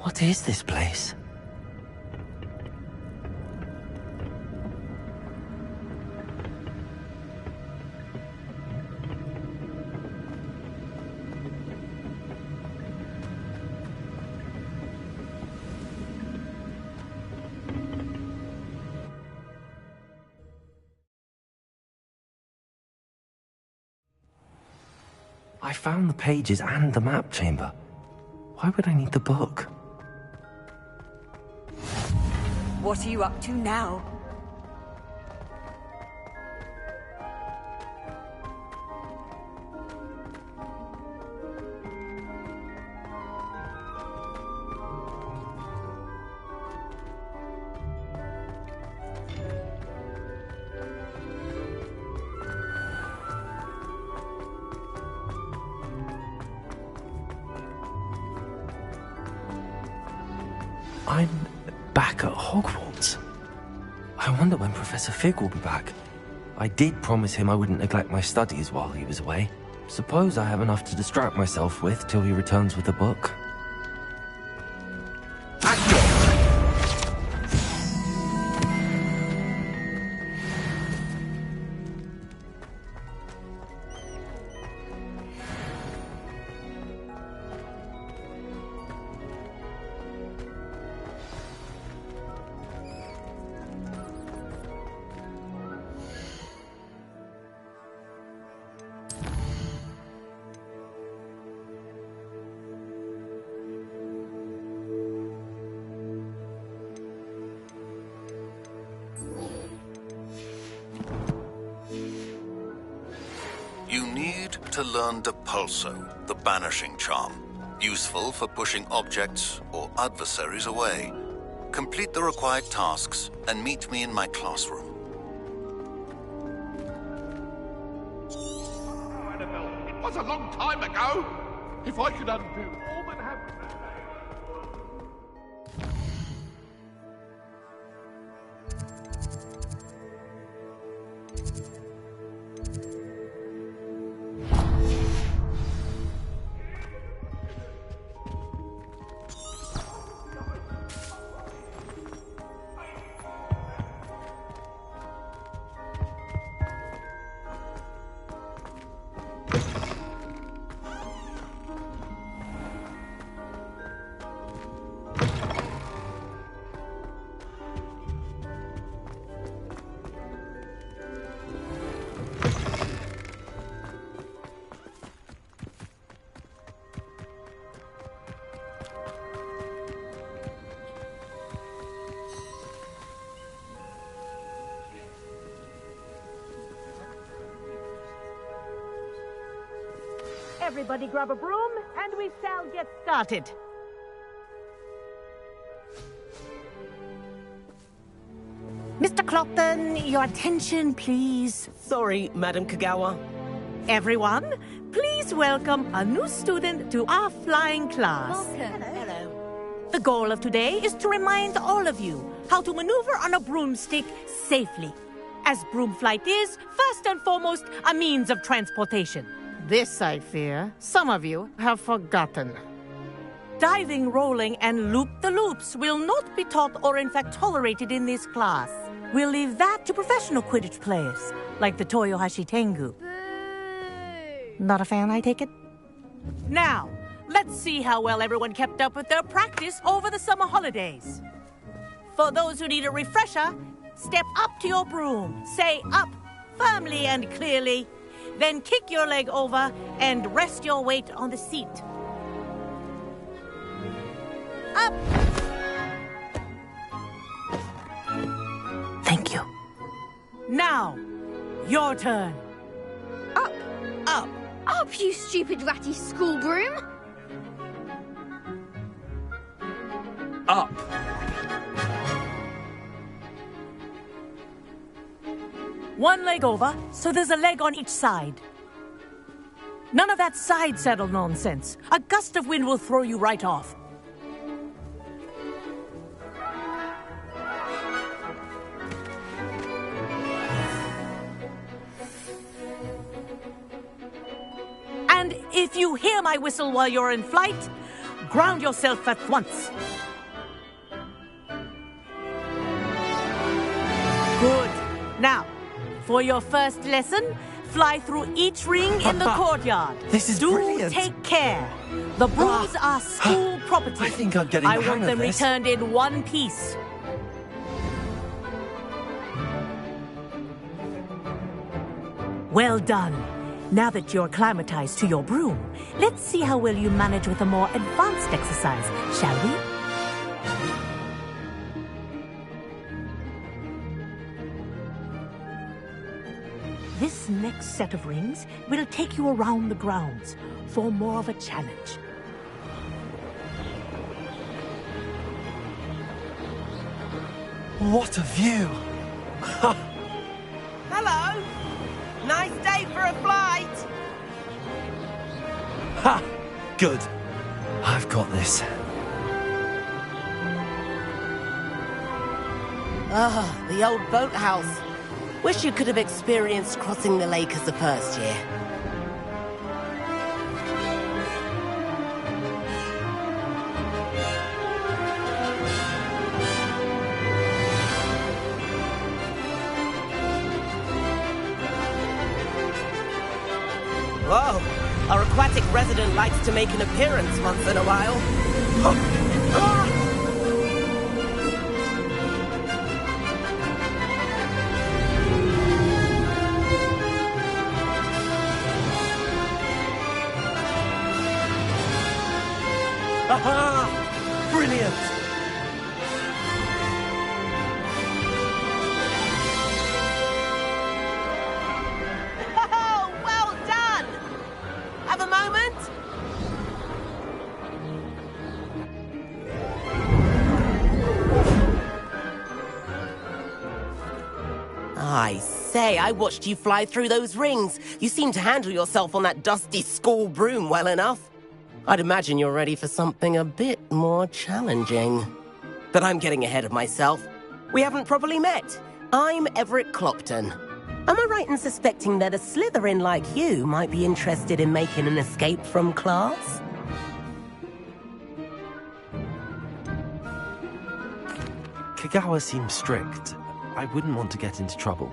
What is this place? I found the pages and the map chamber. Why would I need the book? What are you up to now? I'm back at Hogwarts. I wonder when Professor Fig will be back. I did promise him I wouldn't neglect my studies while he was away. Suppose I have enough to distract myself with till he returns with the book. You need to learn Depulso, the banishing charm. Useful for pushing objects or adversaries away. Complete the required tasks and meet me in my classroom. Annabelle, it was a long time ago. If I could undo all that happened. Everybody grab a broom, and we shall get started. Mr. Clopton, your attention, please. Sorry, Madam Kagawa. Everyone, please welcome a new student to our flying class. Welcome. Hello. The goal of today is to remind all of you how to maneuver on a broomstick safely, as broom flight is, first and foremost, a means of transportation. This, I fear, some of you have forgotten. Diving, rolling, and loop-the-loops will not be taught or in fact tolerated in this class. We'll leave that to professional Quidditch players, like the Toyohashi Tengu. Not a fan, I take it? Now, let's see how well everyone kept up with their practice over the summer holidays. For those who need a refresher, step up to your broom, say up firmly and clearly, then kick your leg over and rest your weight on the seat. Up! Thank you. Now, your turn. Up. Up. Up, you stupid ratty school broom. Up! One leg over, so there's a leg on each side. None of that side saddle nonsense. A gust of wind will throw you right off. And if you hear my whistle while you're in flight, Ground yourself at once. Good. Now, for your first lesson, fly through each ring in the courtyard. This is brilliant. Do take care. The brooms are school property. I think I'm getting the hang want of them this. returned in one piece. Well done. Now that you're acclimatized to your broom, let's see how well you manage with a more advanced exercise, shall we? This next set of rings will take you around the grounds for more of a challenge. What a view! Hello. Nice day for a flight. Ha! Good. I've got this. Ah, the old boathouse. Wish you could have experienced crossing the lake as a first year. Whoa! Our aquatic resident likes to make an appearance once in a while. Aha! Brilliant! Oh, well done! Have a moment? I say, I watched you fly through those rings. You seem to handle yourself on that dusty school broom well enough. I'd imagine you're ready for something a bit more challenging. But I'm getting ahead of myself. We haven't properly met. I'm Everett Clopton. Am I right in suspecting that a Slytherin like you might be interested in making an escape from class? Kagawa seems strict. I wouldn't want to get into trouble.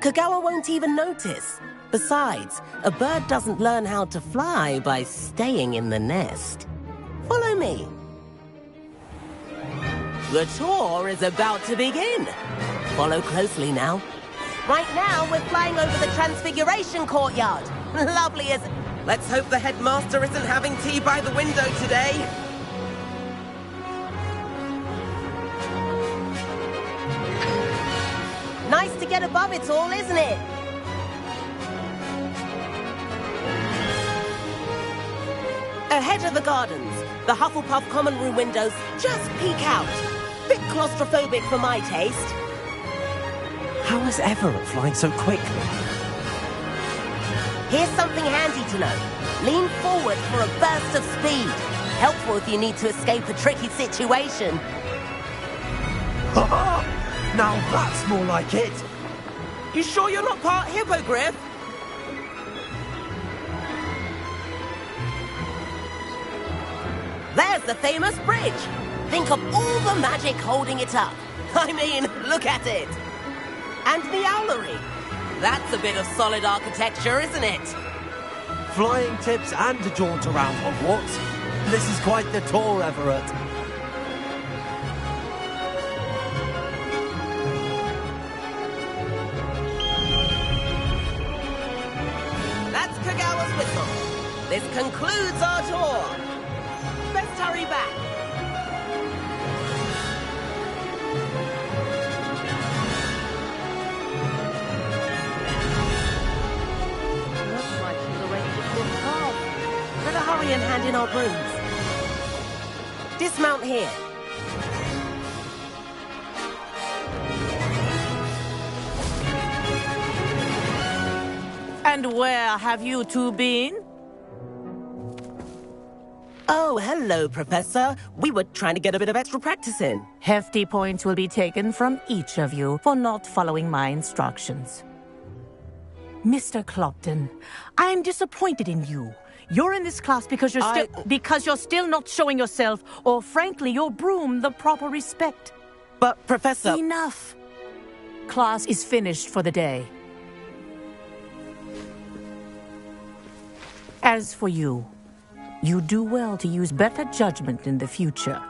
Kagawa won't even notice. Besides, a bird doesn't learn how to fly by staying in the nest. Follow me. The tour is about to begin. Follow closely now. Right now, we're flying over the Transfiguration Courtyard. Lovely as... Let's hope the headmaster isn't having tea by the window today. Nice to get above it all, isn't it? Ahead of the gardens, the Hufflepuff common room windows just peek out. Bit claustrophobic for my taste. How is Everett flying so quickly? Here's something handy to know. Lean forward for a burst of speed. Helpful if you need to escape a tricky situation. Now that's more like it! You sure you're not part hippogriff? There's the famous bridge. Think of all the magic holding it up. I mean, look at it. And the owlery. That's a bit of solid architecture, isn't it? Flying tips and a jaunt around Hogwarts. This is quite the tour, Everett. That's Kagawa's whistle. This concludes our tour. Best hurry back. Looks like she's arranged a good path. Better hurry and hand in our brooms. Dismount here. And where have you two been? Oh, hello, Professor. We were trying to get a bit of extra practice in. Hefty points will be taken from each of you for not following my instructions. Mr. Clopton, I'm disappointed in you. You're in this class because you're still not showing yourself, or frankly, your broom the proper respect. But, Professor... Enough. Class is finished for the day. As for you, you do well to use better judgment in the future.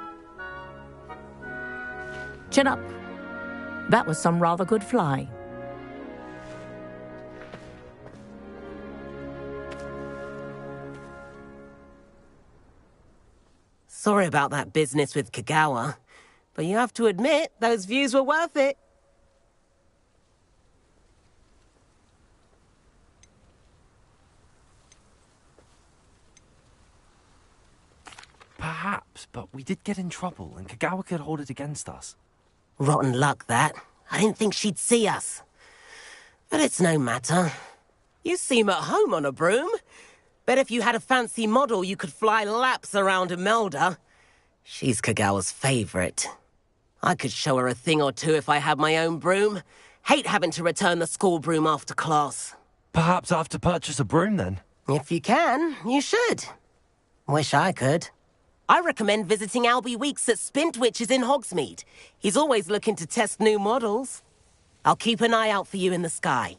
Chin up. That was some rather good flying. Sorry about that business with Kagawa, but you have to admit, those views were worth it. Perhaps, but we did get in trouble, and Kagawa could hold it against us. Rotten luck, that. I didn't think she'd see us. But it's no matter. You seem at home on a broom. Bet if you had a fancy model, you could fly laps around Imelda. She's Kagawa's favorite. I could show her a thing or two if I had my own broom. Hate having to return the school broom after class. Perhaps I have to purchase a broom, then? If you can, you should. Wish I could. I recommend visiting Albie Weeks at Spintwitches in Hogsmeade. He's always looking to test new models. I'll keep an eye out for you in the sky.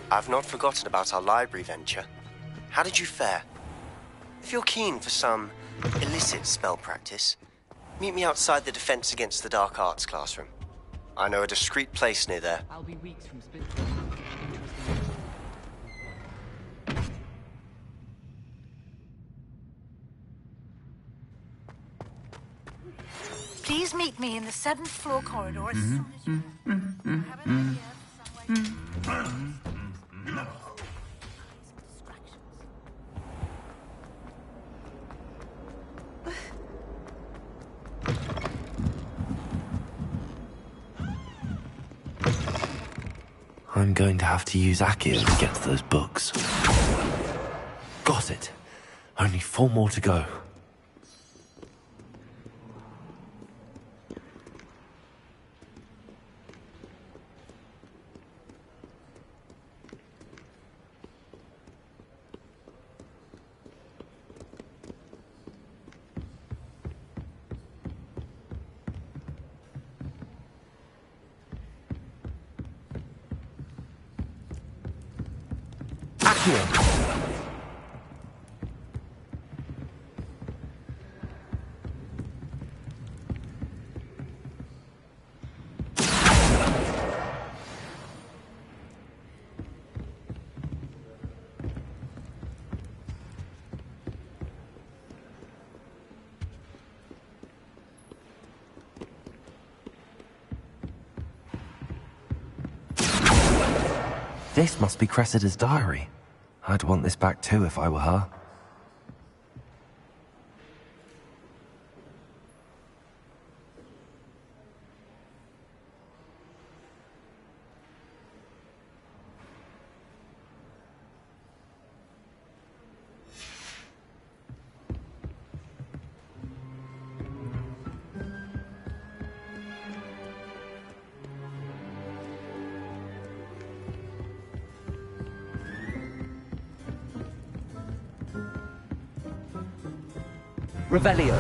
I've not forgotten about our library venture. How did you fare? If you're keen for some illicit spell practice, meet me outside the Defense Against the Dark Arts classroom. I know a discreet place near there. I'll be weeks from Spit. Please meet me in the 7th floor corridor as soon as you can. I have an idea for some way I'm going to have to use Accio to get to those books. Got it. Only 4 more to go. This must be Cressida's diary. I'd want this back too if I were her. Revelio.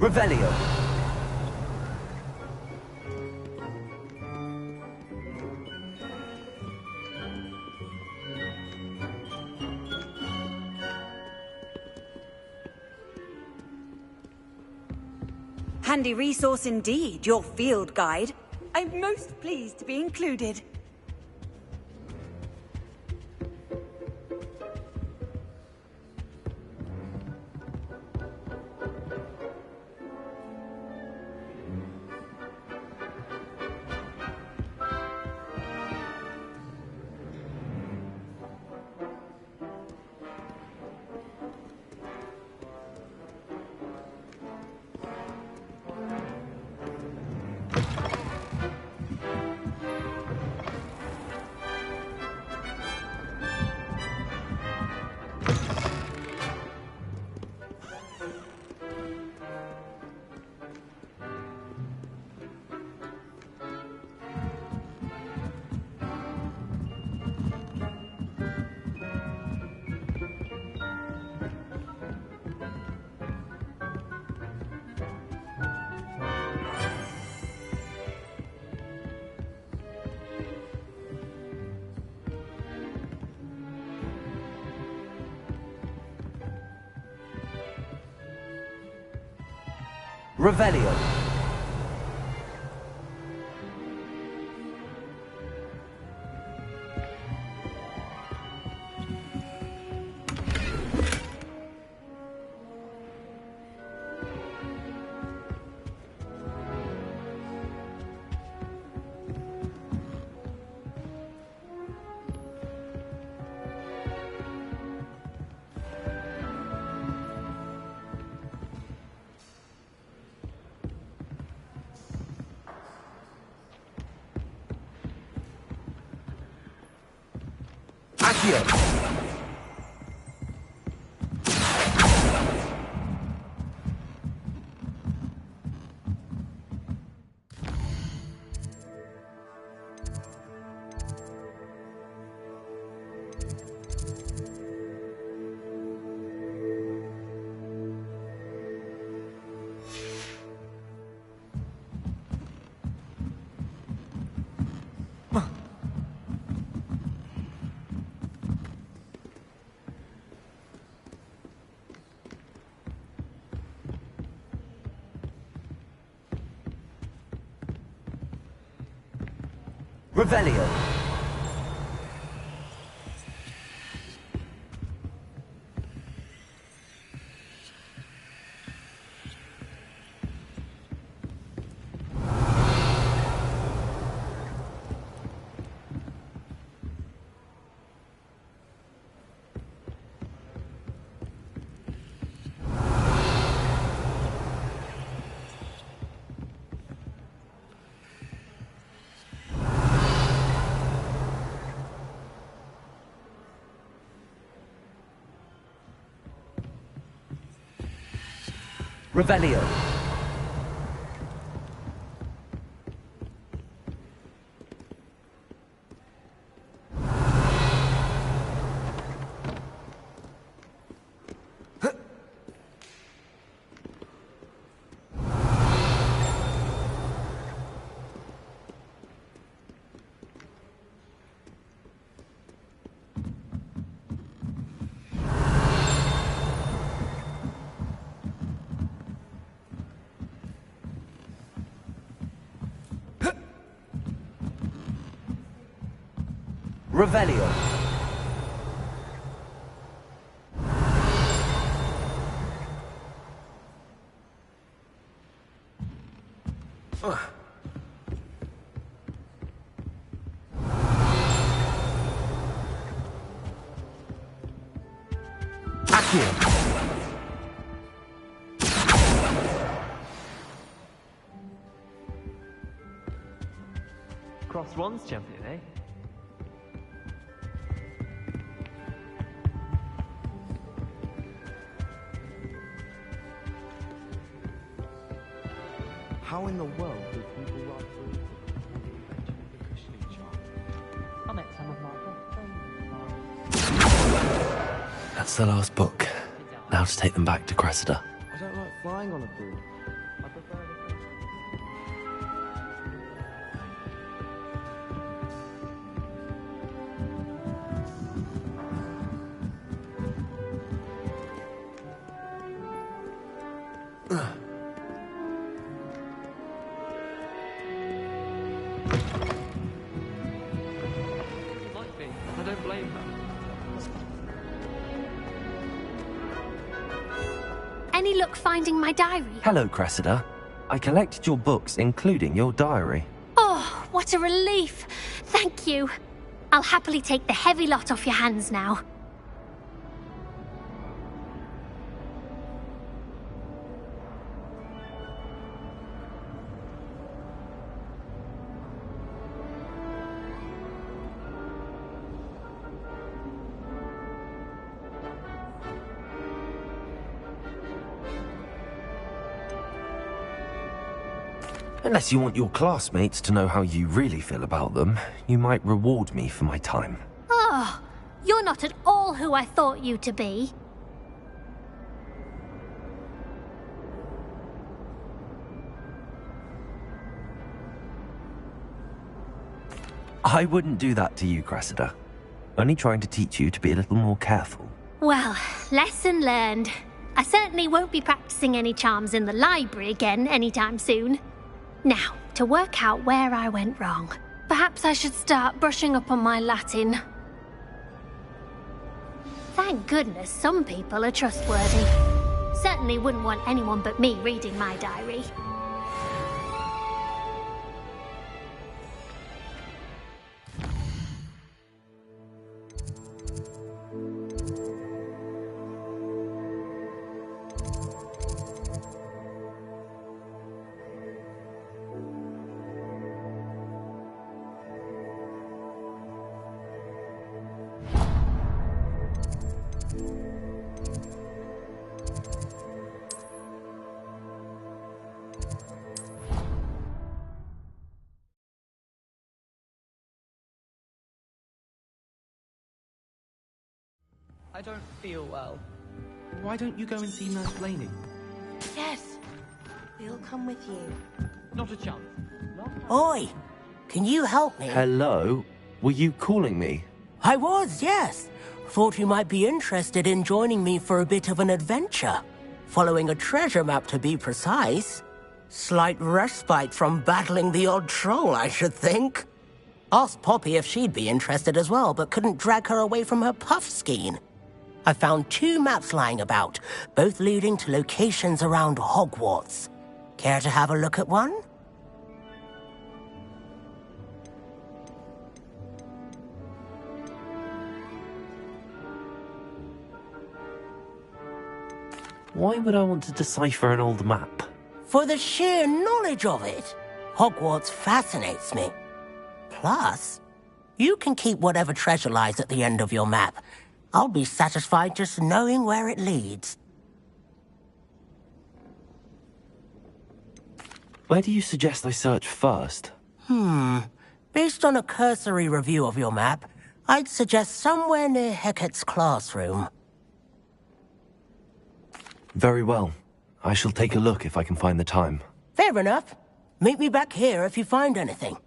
Revelio. Handy resource indeed, your field guide. I'm most pleased to be included. Revelio. Accio. Revelio. Revelio. Revelio. Accio. Crossed once, champion, eh? How in the world did people ride through the cushioning chart? I met some of my best friends. That's the last book. Now to take them back to Cressida. I don't like flying on a broom. Like me, I don't blame her. Any luck finding my diary? Hello, Cressida. I collected your books, including your diary. Oh, what a relief. Thank you. I'll happily take the heavy lot off your hands now. Unless you want your classmates to know how you really feel about them, you might reward me for my time. Oh, you're not at all who I thought you to be. I wouldn't do that to you, Cressida. Only trying to teach you to be a little more careful. Well, lesson learned. I certainly won't be practicing any charms in the library again anytime soon. Now, to work out where I went wrong. Perhaps I should start brushing up on my Latin. Thank goodness some people are trustworthy. Certainly wouldn't want anyone but me reading my diary. I don't feel well. Why don't you go and see Nurse Blaney? Yes. We'll come with you. Not a chance. Oi! Can you help me? Hello? Were you calling me? I was, yes. Thought you might be interested in joining me for a bit of an adventure. Following a treasure map, to be precise. Slight respite from battling the odd troll, I should think. Asked Poppy if she'd be interested as well, but couldn't drag her away from her puff skein. I found 2 maps lying about, both leading to locations around Hogwarts. Care to have a look at one? Why would I want to decipher an old map? For the sheer knowledge of it. Hogwarts fascinates me. Plus, you can keep whatever treasure lies at the end of your map. I'll be satisfied just knowing where it leads. Where do you suggest I search first? Based on a cursory review of your map, I'd suggest somewhere near Hecat's classroom. Very well. I shall take a look if I can find the time. Fair enough. Meet me back here if you find anything.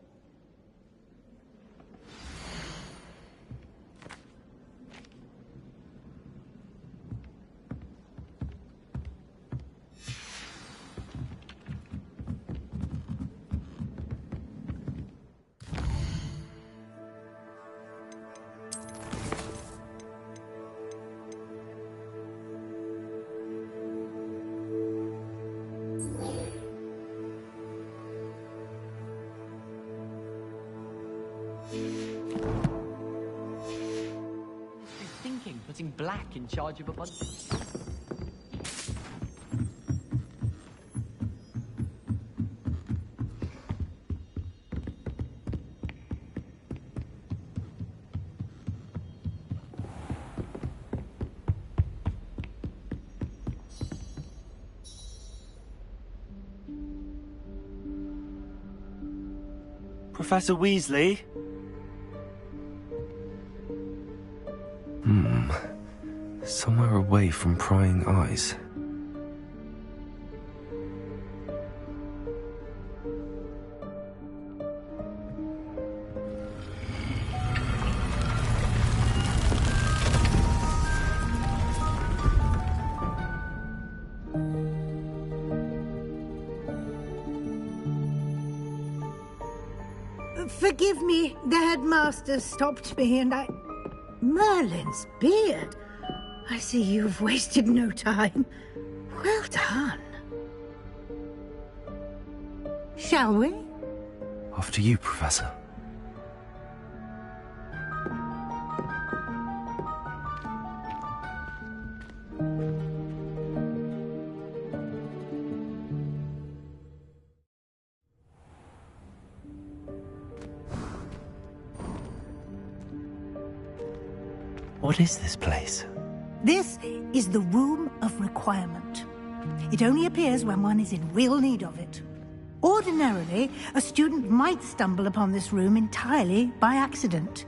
Putting Black in charge of a bunch. Professor Weasley? Somewhere away from prying eyes. Forgive me, the headmaster stopped me and I... Merlin's beard. I see you've wasted no time. Well done. Shall we? After you, Professor. What is this place? This is the Room of Requirement. It only appears when one is in real need of it. Ordinarily, a student might stumble upon this room entirely by accident.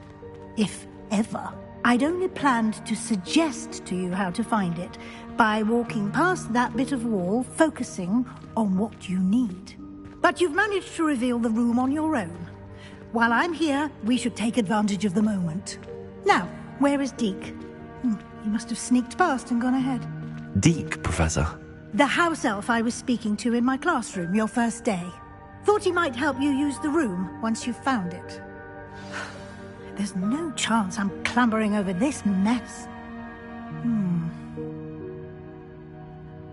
If ever. I'd only planned to suggest to you how to find it by walking past that bit of wall, focusing on what you need. But you've managed to reveal the room on your own. While I'm here, we should take advantage of the moment. Now, where is Deke? He must have sneaked past and gone ahead. Deke, Professor. The house elf I was speaking to in my classroom your first day. Thought he might help you use the room once you've found it. There's no chance I'm clambering over this mess.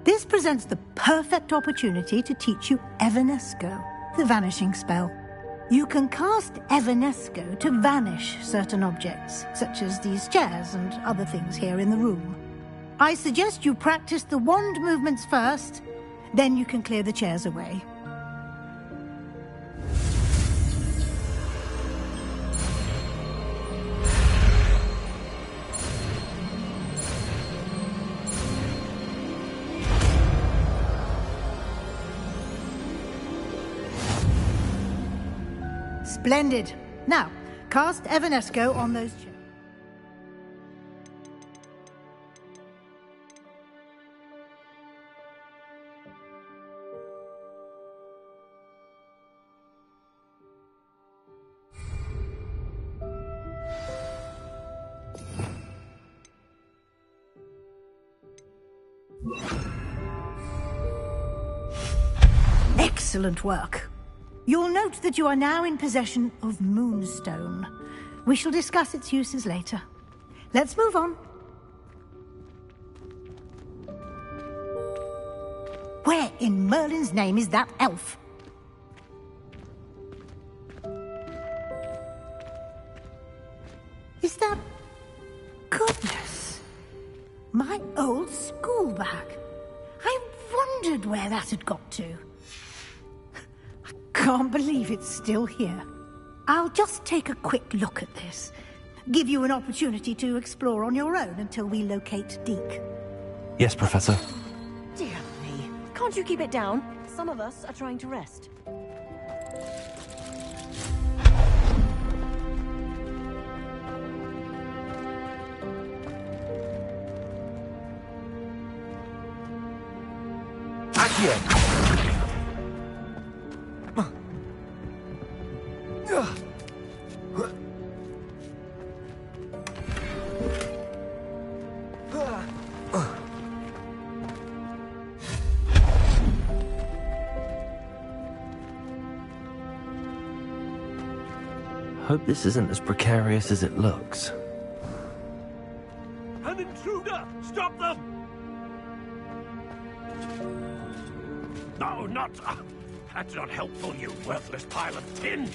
This presents the perfect opportunity to teach you Evanesco, the vanishing spell. You can cast Evanesco to vanish certain objects, such as these chairs and other things here in the room. I suggest you practice the wand movements first, then you can clear the chairs away. Splendid. Now, cast Evanesco on those chairs. Excellent work. You'll note that you are now in possession of Moonstone. We shall discuss its uses later. Let's move on. Where in Merlin's name is that elf? Is that... Goodness! My old school bag. I wondered where that had got to. Can't believe it's still here. I'll just take a quick look at this. Give you an opportunity to explore on your own until we locate Deke. Yes, Professor. Dear me. Can't you keep it down? Some of us are trying to rest. Accio! Hope this isn't as precarious as it looks. An intruder! Stop them! No, not... that's not helpful, you worthless pile of tin!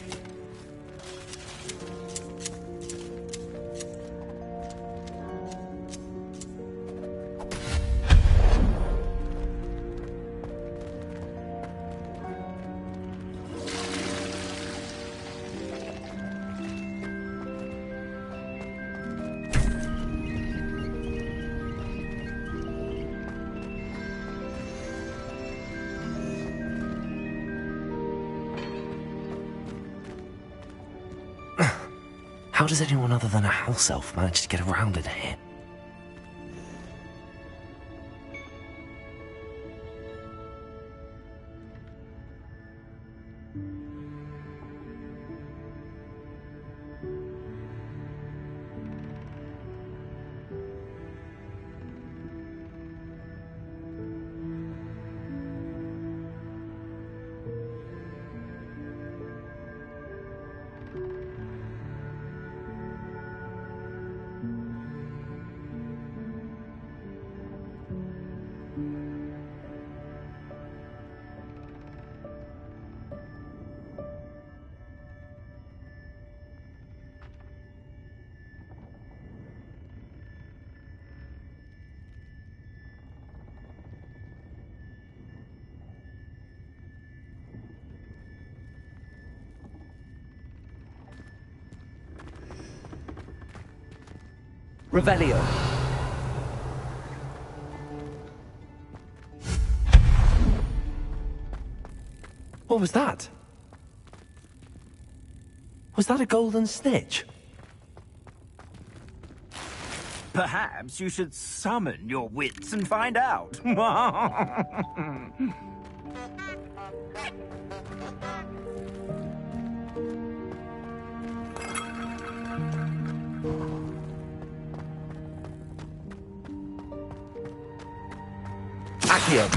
How does anyone other than a house elf manage to get around in here? Revelio. What was that? Was that a golden snitch? Perhaps you should summon your wits and find out. Accio.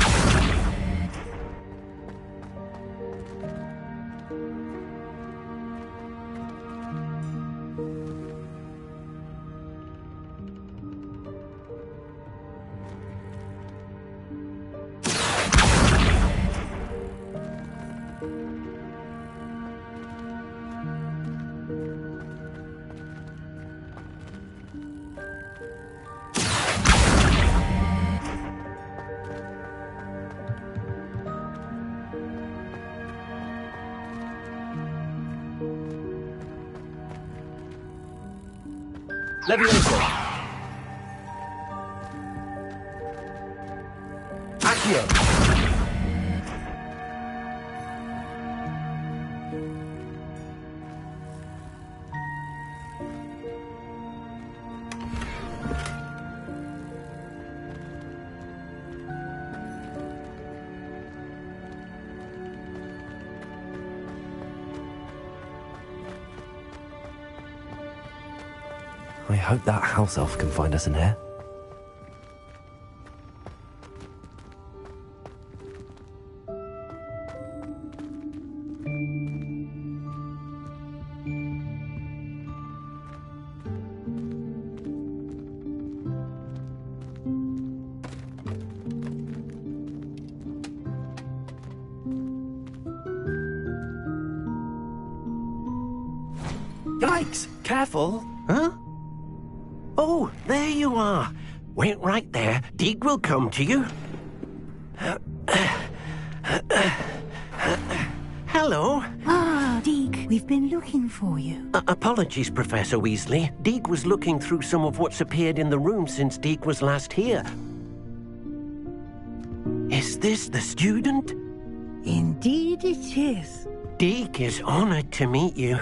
Levioso. Accio. I hope that house elf can find us in here. Yikes! Careful! Huh? Oh, there you are. Wait right there. Deke will come to you. Hello. Ah, Deke, we've been looking for you. Apologies, Professor Weasley. Deke was looking through some of what's appeared in the room since Deke was last here. Is this the student? Indeed it is. Deke is honored to meet you.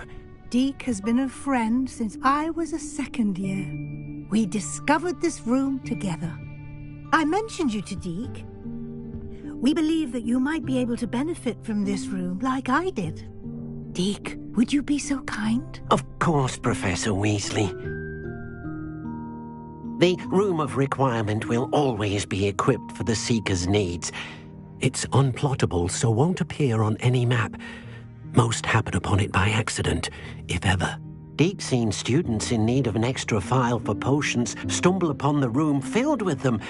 Deke has been a friend since I was a second year. We discovered this room together. I mentioned you to Deke. We believe that you might be able to benefit from this room like I did. Deke, would you be so kind? Of course, Professor Weasley. The Room of Requirement will always be equipped for the Seeker's needs. It's unplottable, so won't appear on any map. Most happen upon it by accident, if ever. Deke's seen students in need of an extra file for potions stumble upon the room filled with them.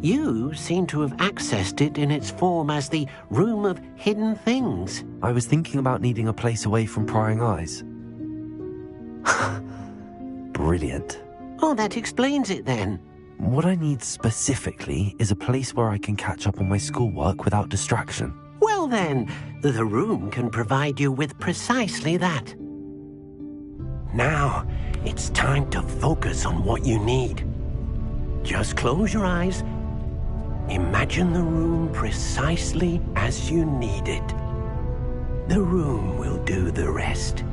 You seem to have accessed it in its form as the Room of Hidden Things. I was thinking about needing a place away from prying eyes. Brilliant. Oh, that explains it then. What I need specifically is a place where I can catch up on my schoolwork without distraction. Well then, the room can provide you with precisely that. Now, it's time to focus on what you need. Just close your eyes. Imagine the room precisely as you need it. The room will do the rest.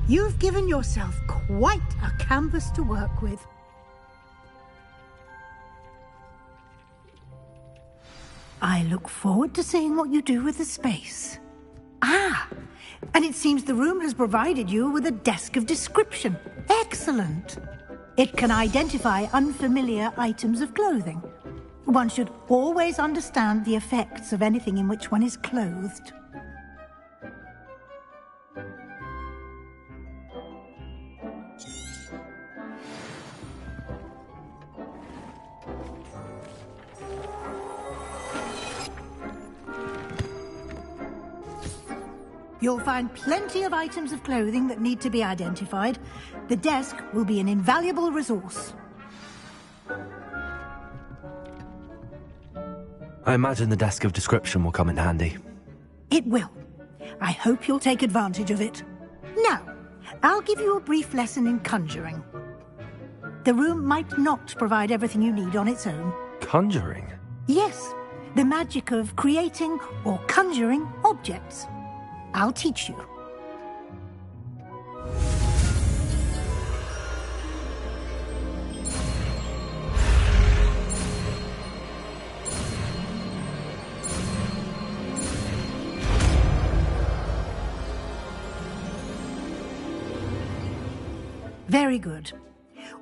You've given yourself quite a canvas to work with. I look forward to seeing what you do with the space. Ah, and it seems the room has provided you with a desk of description. Excellent. It can identify unfamiliar items of clothing. One should always understand the effects of anything in which one is clothed. You'll find plenty of items of clothing that need to be identified. The desk will be an invaluable resource. I imagine the desk of description will come in handy. It will. I hope you'll take advantage of it. Now, I'll give you a brief lesson in conjuring. The room might not provide everything you need on its own. Conjuring? Yes, the magic of creating or conjuring objects. I'll teach you. Very good.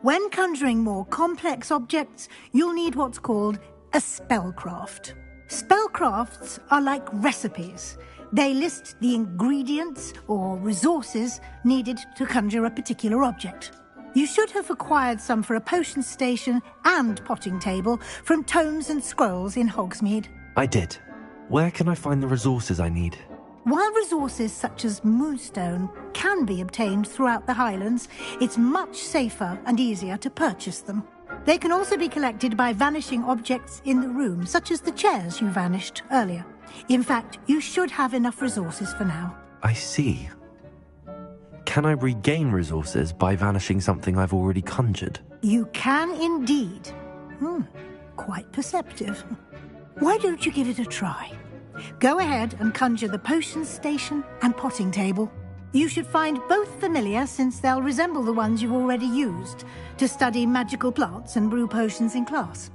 When conjuring more complex objects, you'll need what's called a spellcraft. Spellcrafts are like recipes. They list the ingredients or resources needed to conjure a particular object. You should have acquired some for a potion station and potting table from tomes and scrolls in Hogsmeade. I did. Where can I find the resources I need? While resources such as moonstone can be obtained throughout the Highlands, it's much safer and easier to purchase them. They can also be collected by vanishing objects in the room, such as the chairs you vanished earlier. In fact, you should have enough resources for now. I see. Can I regain resources by vanishing something I've already conjured? You can indeed. Quite perceptive. Why don't you give it a try? Go ahead and conjure the potion station and potting table. You should find both familiar, since they'll resemble the ones you've already used to study magical plants and brew potions in class.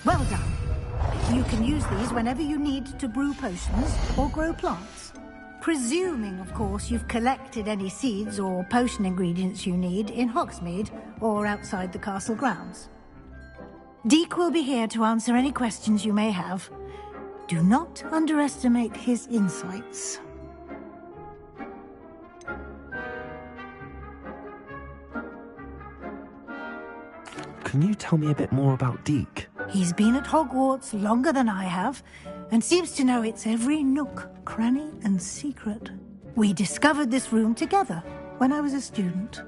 Well done. You can use these whenever you need to brew potions or grow plants. Presuming, of course, you've collected any seeds or potion ingredients you need in Hogsmeade or outside the castle grounds. Deke will be here to answer any questions you may have. Do not underestimate his insights. Can you tell me a bit more about Deke? He's been at Hogwarts longer than I have, and seems to know its every nook, cranny, and secret. We discovered this room together when I was a student.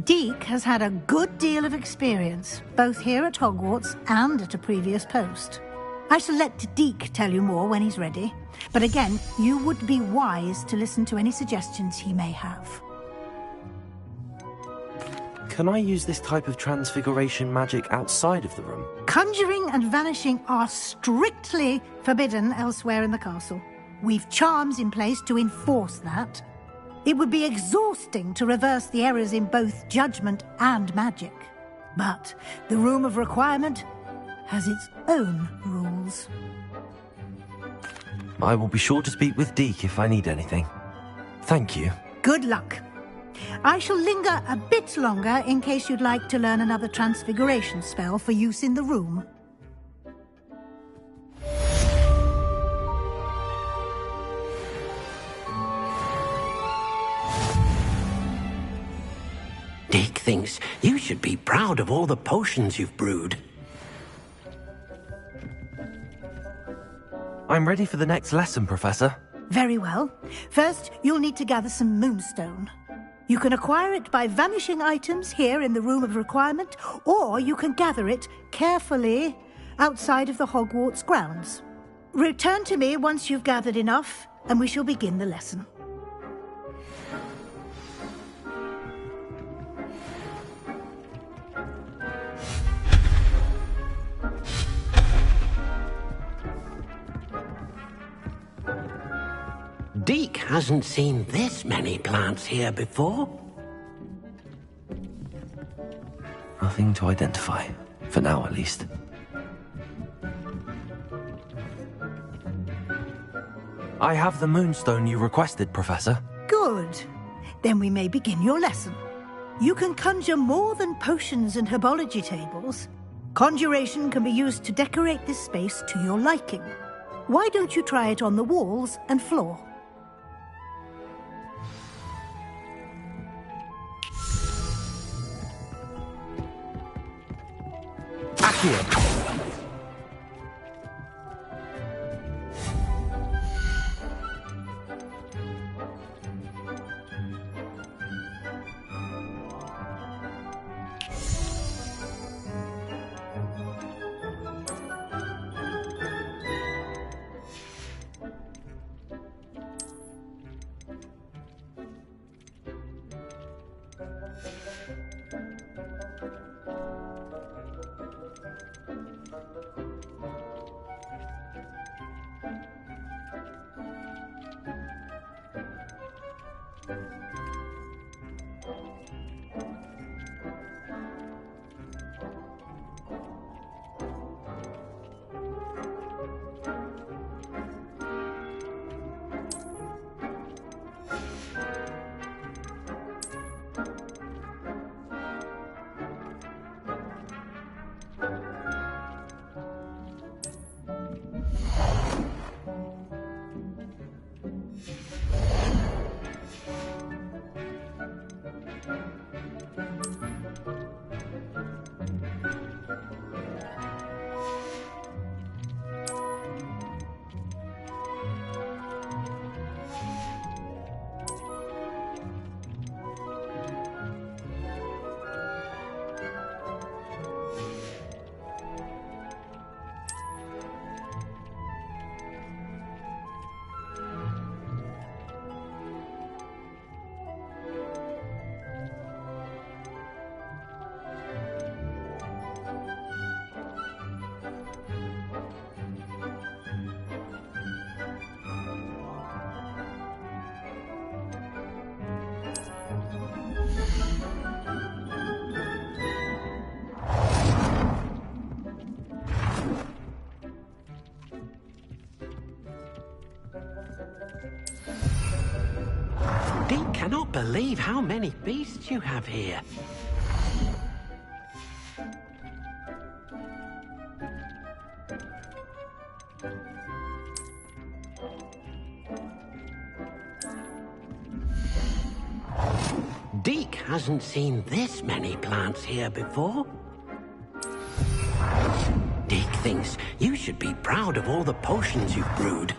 Deke has had a good deal of experience, both here at Hogwarts and at a previous post. I shall let Deke tell you more when he's ready, but again, you would be wise to listen to any suggestions he may have. Can I use this type of transfiguration magic outside of the room? Conjuring and vanishing are strictly forbidden elsewhere in the castle. We've charms in place to enforce that. It would be exhausting to reverse the errors in both judgment and magic. But the Room of Requirement has its own rules. I will be sure to speak with Deke if I need anything. Thank you. Good luck. I shall linger a bit longer in case you'd like to learn another transfiguration spell for use in the room. Deke thinks you should be proud of all the potions you've brewed. I'm ready for the next lesson, Professor. Very well. First, you'll need to gather some moonstone. You can acquire it by vanishing items here in the Room of Requirement, or you can gather it carefully outside of the Hogwarts grounds. Return to me once you've gathered enough, and we shall begin the lesson. Deke hasn't seen this many plants here before. Nothing to identify, for now at least. I have the moonstone you requested, Professor. Good. Then we may begin your lesson. You can conjure more than potions and herbology tables. Conjuration can be used to decorate this space to your liking. Why don't you try it on the walls and floor? Accio. Deke cannot believe how many beasts you have here. Deke hasn't seen this many plants here before. Deke thinks you should be proud of all the potions you've brewed.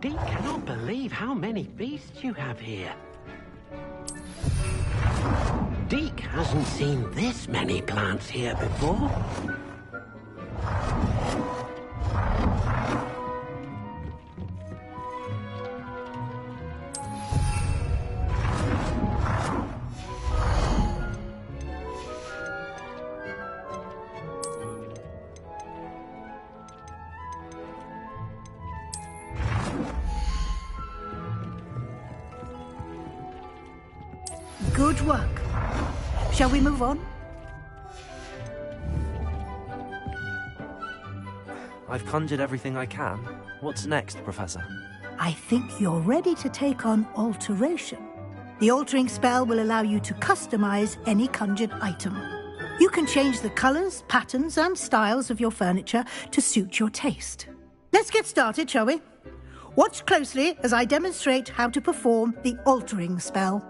Deke cannot believe how many beasts you have here. Deke hasn't seen this many plants here before. Good work. Shall we move on? I've conjured everything I can. What's next, Professor? I think you're ready to take on alteration. The altering spell will allow you to customize any conjured item. You can change the colors, patterns, and styles of your furniture to suit your taste. Let's get started, shall we? Watch closely as I demonstrate how to perform the altering spell.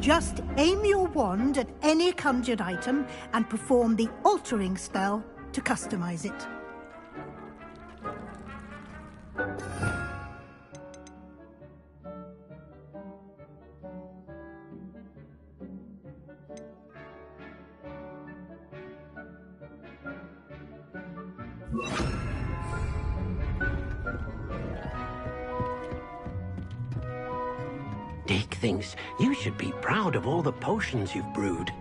Just aim your wand at any conjured item and perform the altering spell to customize it. Deke thinks you should be proud of all the potions you've brewed.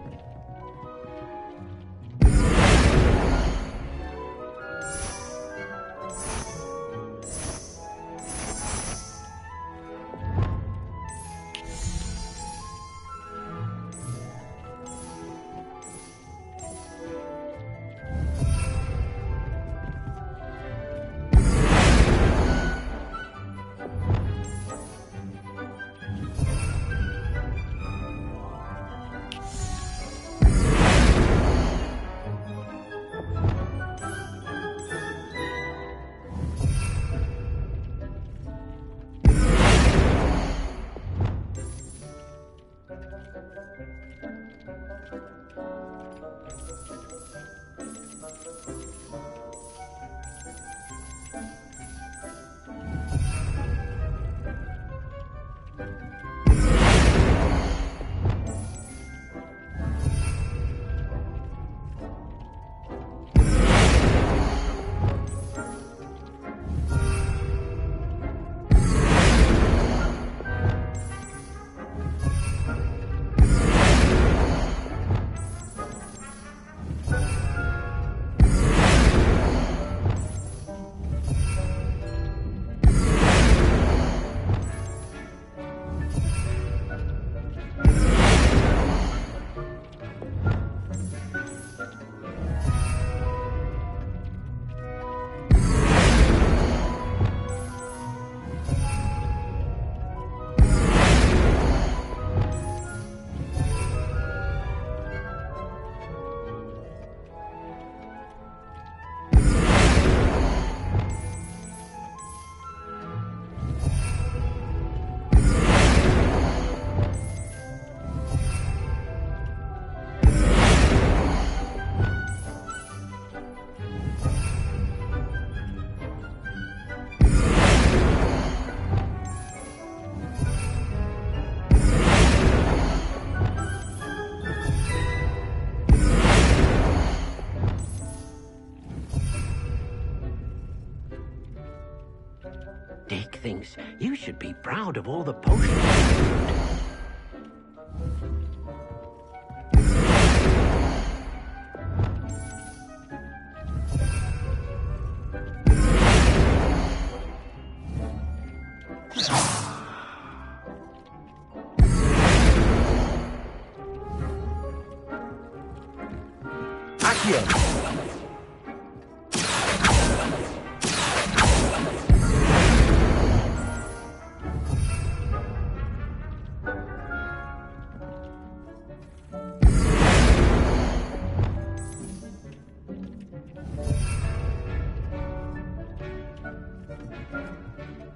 Deke thinks you should be proud of all the potions.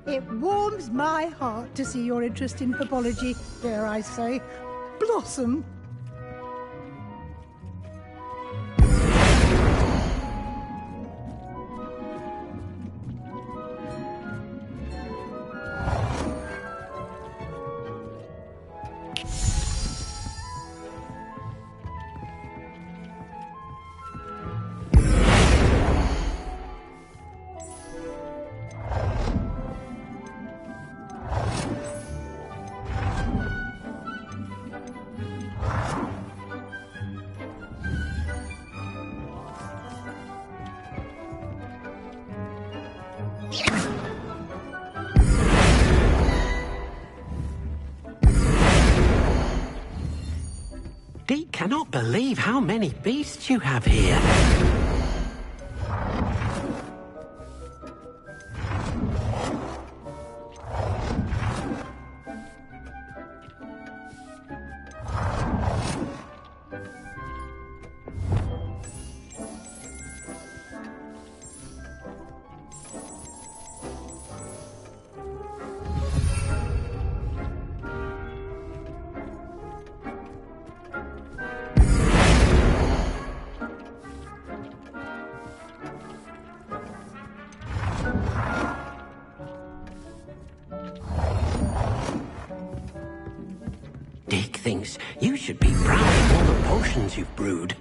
It warms my heart to see your interest in herbology, dare I say, blossom. Deke cannot believe how many beasts you have here. Deke thinks you should be proud of all the potions you've brewed.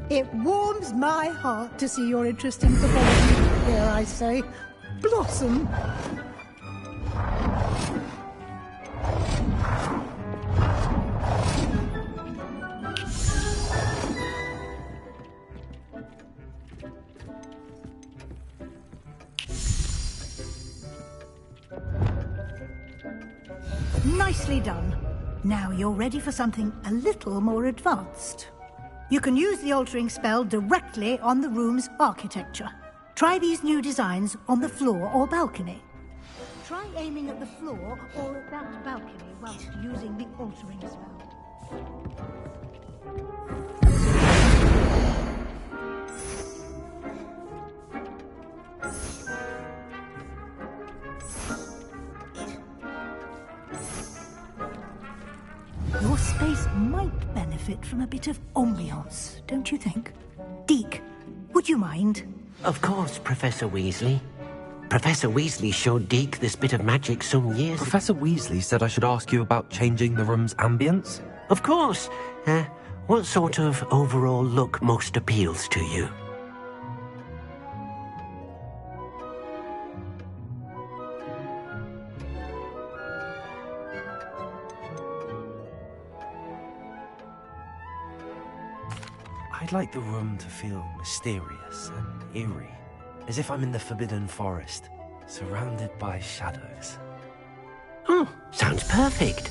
It warms my heart to see your interest in herbology, dare I say, blossom. Nicely done. Now you're ready for something a little more advanced. You can use the altering spell directly on the room's architecture. Try these new designs on the floor or balcony. Try aiming at the floor or at that balcony whilst using the altering spell. Your space might benefit from a bit of ambiance, don't you think? Deke, would you mind? Of course, Professor Weasley. Professor Weasley showed Deke this bit of magic some years ago. Professor Weasley said I should ask you about changing the room's ambience? Of course. What sort of overall look most appeals to you? I'd like the room to feel mysterious and eerie, as if I'm in the Forbidden Forest, surrounded by shadows. Oh, sounds perfect.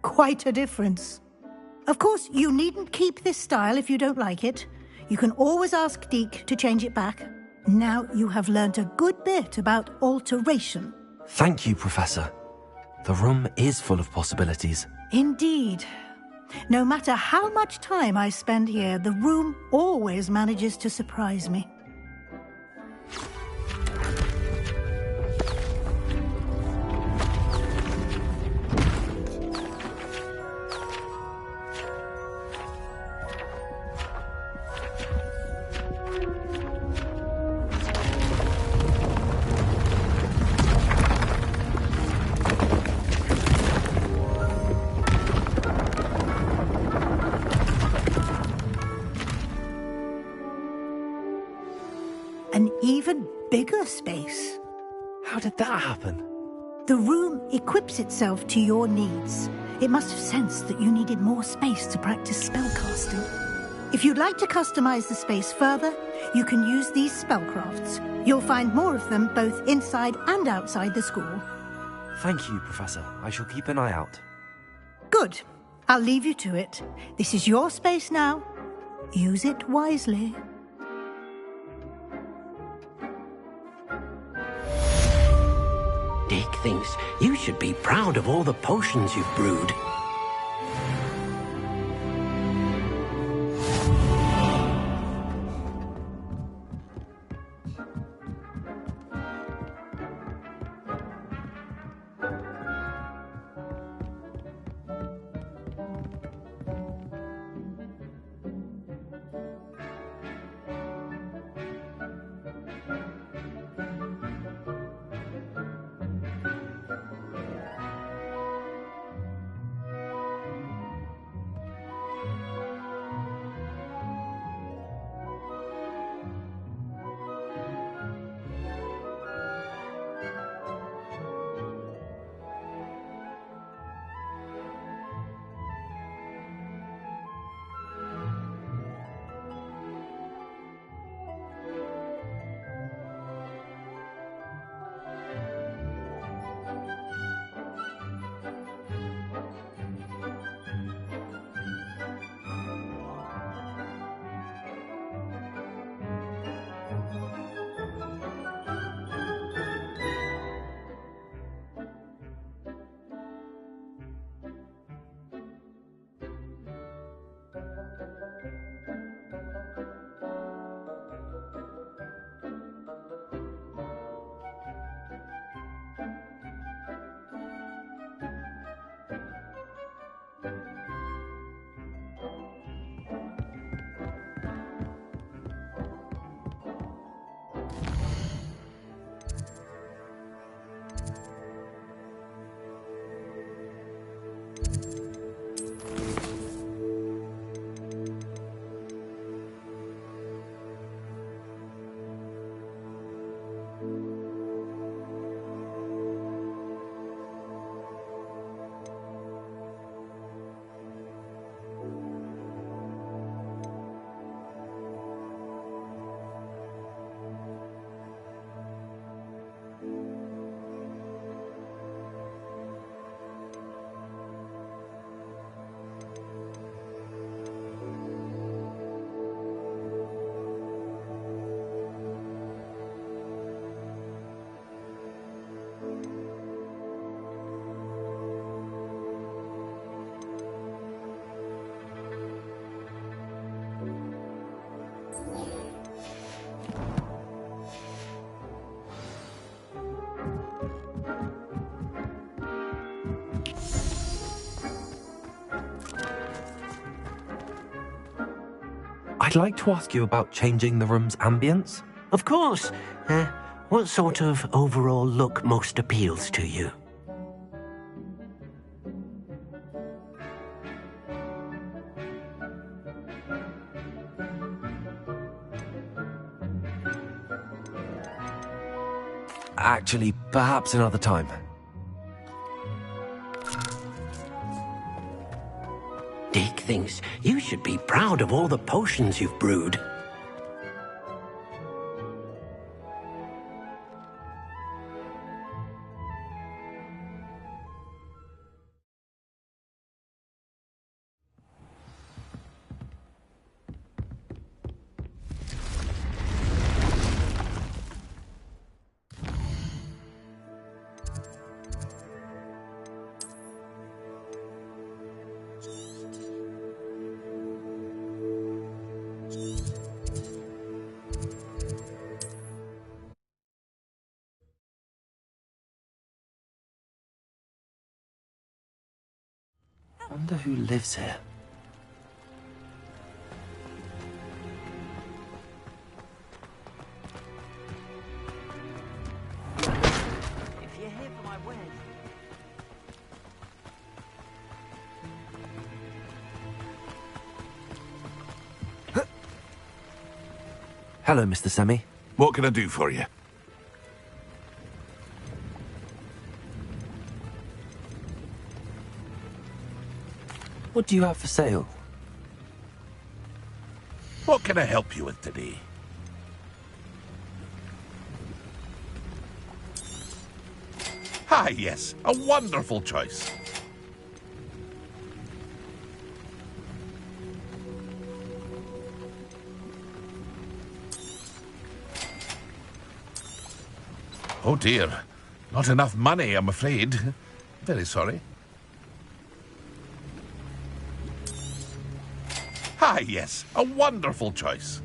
Quite a difference. Of course, you needn't keep this style if you don't like it. You can always ask Deke to change it back. Now you have learnt a good bit about alteration. Thank you, Professor. The room is full of possibilities. Indeed. No matter how much time I spend here, the room always manages to surprise me. An even bigger space. How did that happen? The room equips itself to your needs. It must have sensed that you needed more space to practice spellcasting. If you'd like to customize the space further, you can use these spellcrafts. You'll find more of them both inside and outside the school. Thank you, Professor. I shall keep an eye out. Good. I'll leave you to it. This is your space now. Use it wisely. Dick thinks you should be proud of all the potions you've brewed. I'd like to ask you about changing the room's ambience. Of course. What sort of overall look most appeals to you? Actually, perhaps another time. Dick thinks you should be proud of all the potions you've brewed. wonder who lives here. If you're here for my wedding. Hello, Mr. Semi. What can I do for you? What do you have for sale? What can I help you with today? Ah, yes, a wonderful choice. Oh dear, not enough money, I'm afraid. Very sorry. Ah, yes, a wonderful choice.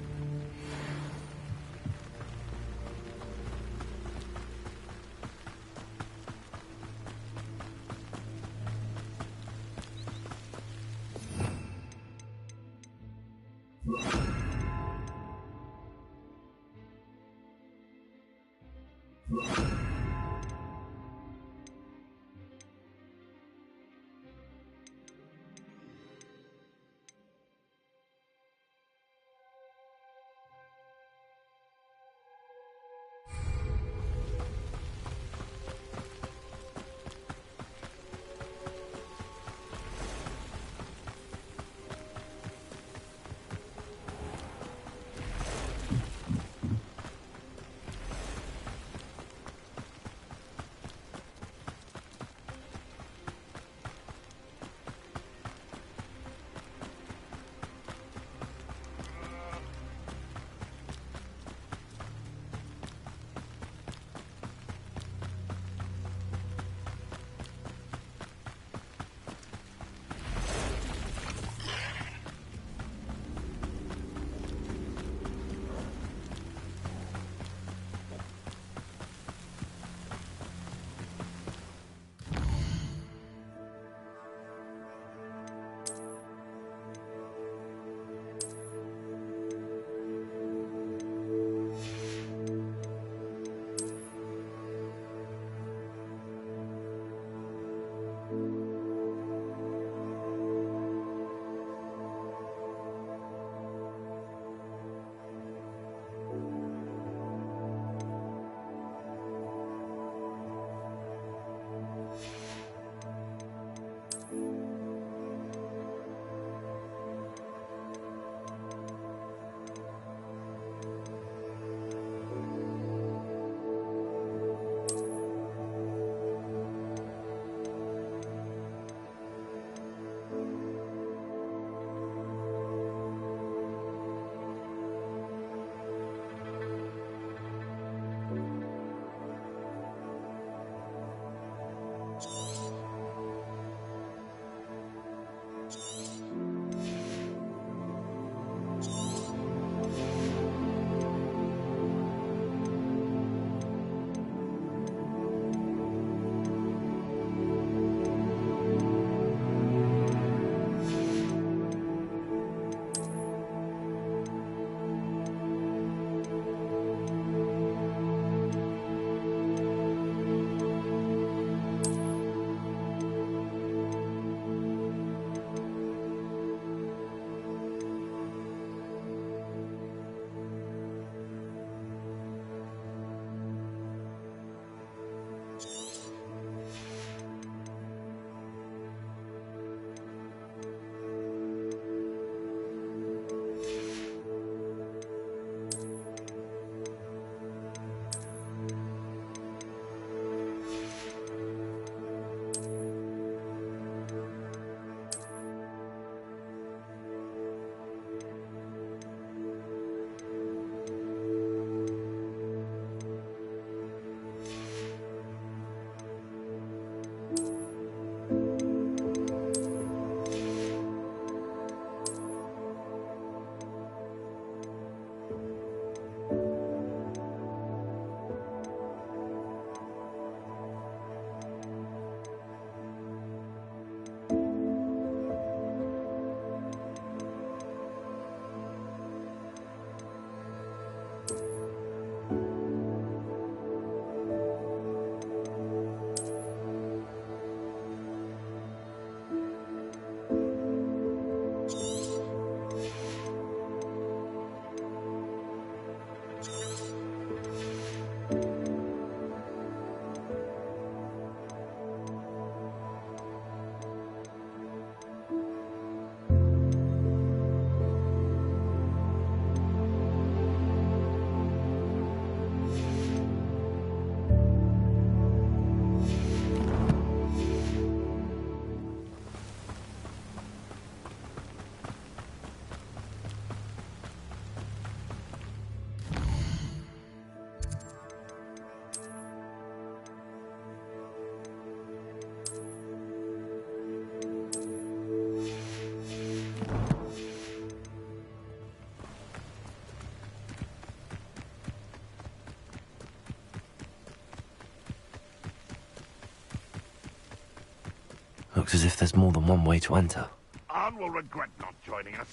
Looks as if there's more than one way to enter. Arn will regret not joining us.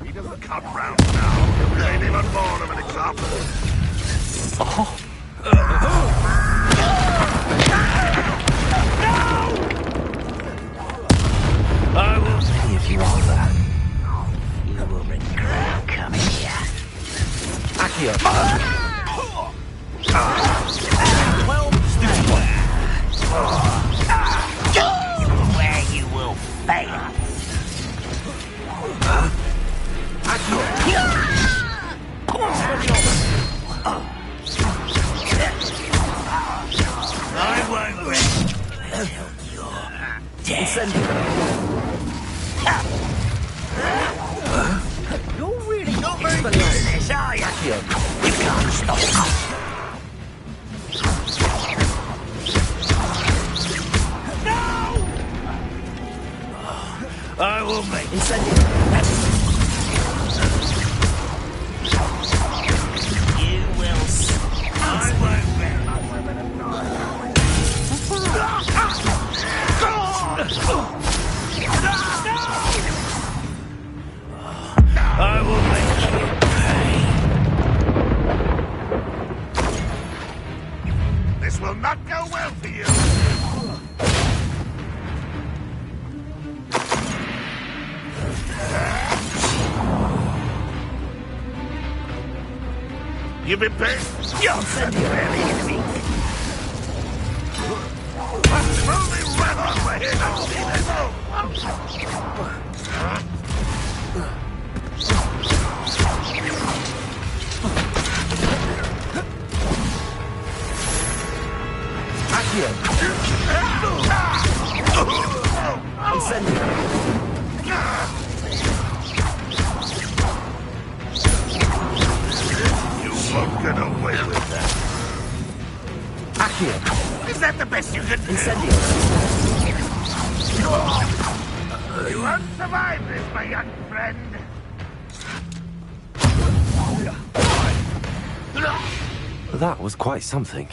If he doesn't come round now, he'll create even more of an example. Oh! I will Many of you are there. You will regret coming here. Accio! Where you will fail. I won't rest until you're dead. You're really not very good at this, are you? You can't stop us. No! I will make You will see. I won't rest. I will make you pay. This will not go well for you. You've been paid. You're very enemy. If only Renon were here to see this move. You won't get away with that. Is that the best you can do? You won't survive this, my young friend. That was quite something.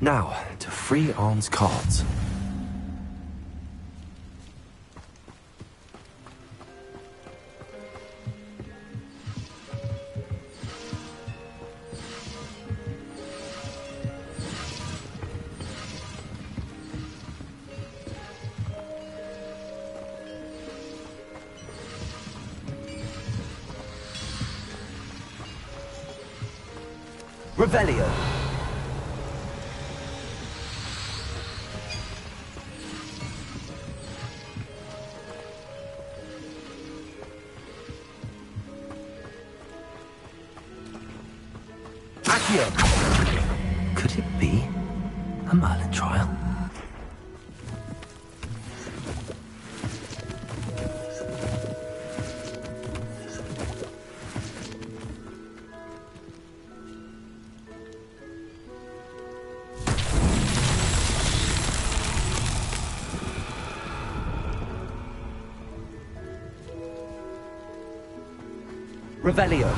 Now, to free Arn's cards. Revelio. Could it be a Merlin trial? Revelio.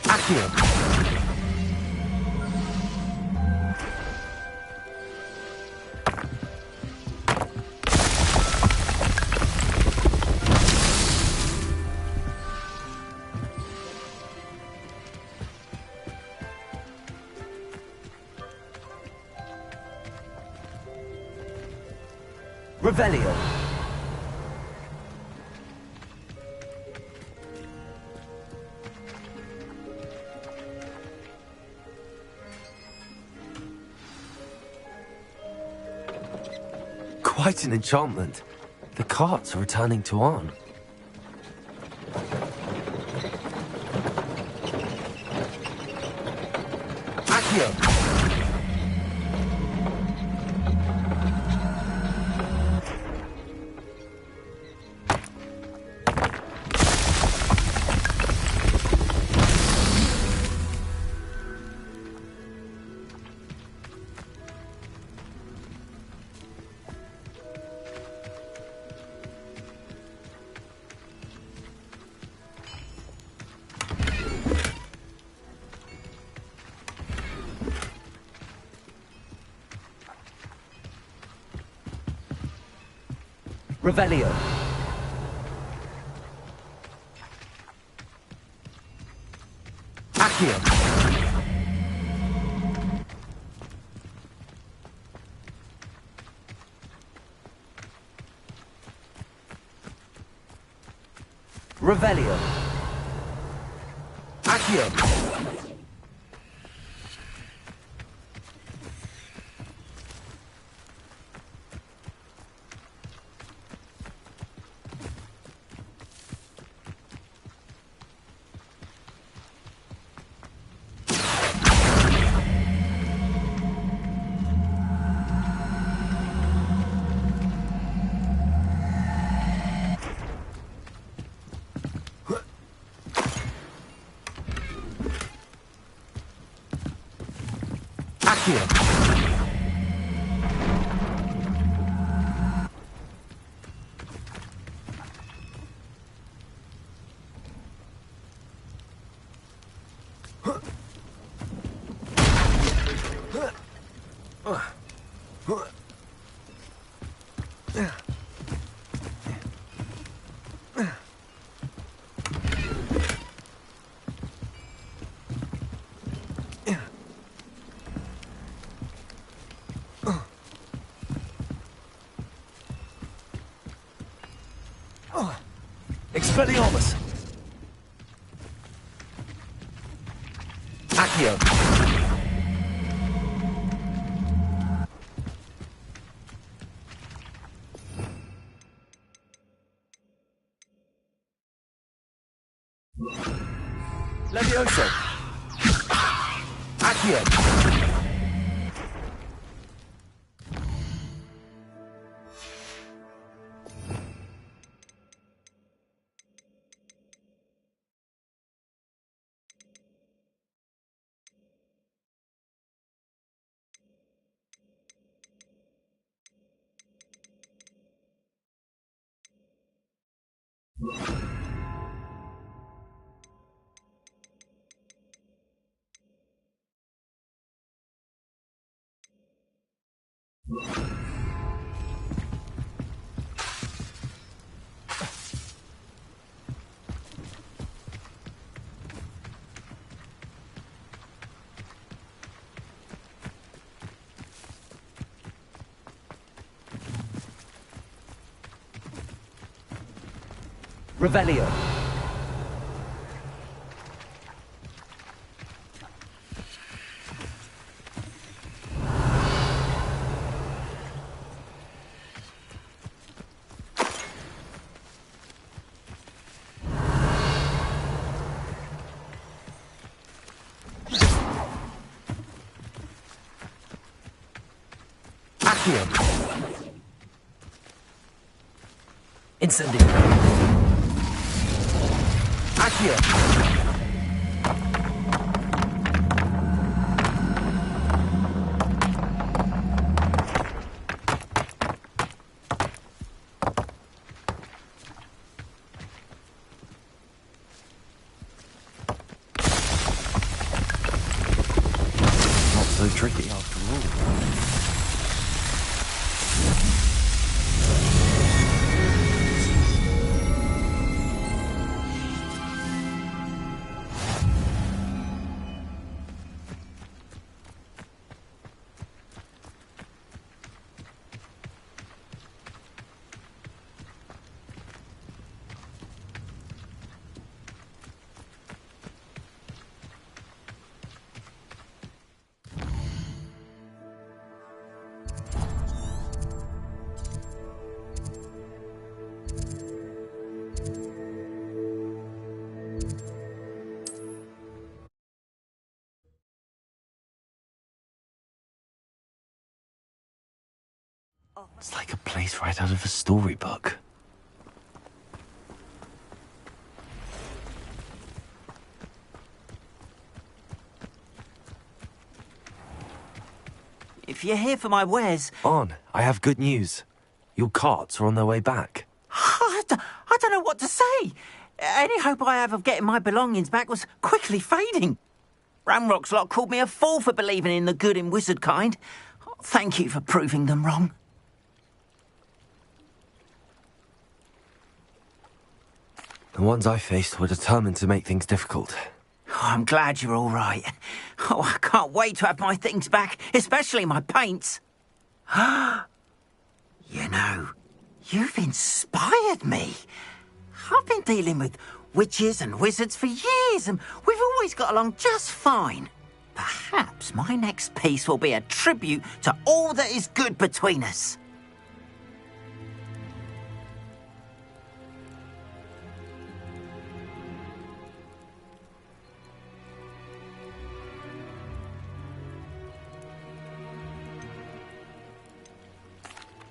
Accio. Revelio. Quite an enchantment. The carts are returning to Arn. Accio. Revelio. Accio. Revelio. Accio. Expelliarmus! Accio! Levioso! Accio! Revelio. Accio. Incendio. Accio. Not so tricky after all. It's like a place right out of a storybook. If you're here for my wares... On, I have good news. Your carts are on their way back. I don't know what to say. Any hope I have of getting my belongings back was quickly fading. Ramrock's lot called me a fool for believing in the good in wizard kind. Thank you for proving them wrong. The ones I faced were determined to make things difficult. Oh, I'm glad you're all right. Oh, I can't wait to have my things back, especially my paints. You know, you've inspired me. I've been dealing with witches and wizards for years, and we've always got along just fine. Perhaps my next piece will be a tribute to all that is good between us.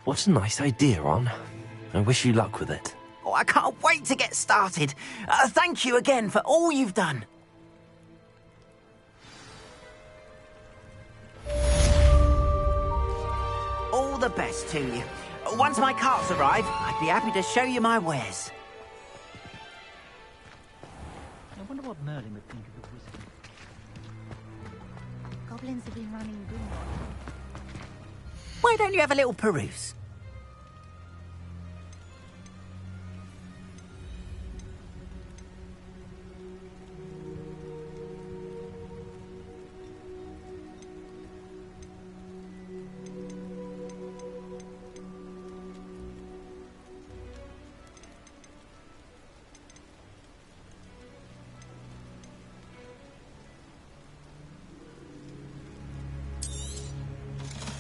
What a nice idea, Ron. I wish you luck with it. Oh, I can't wait to get started. Thank you again for all you've done. All the best to you. Once my carts arrive, I'd be happy to show you my wares. I wonder what Merlin would think of the wizard. Goblins have been running good. Why don't you have a little peruse?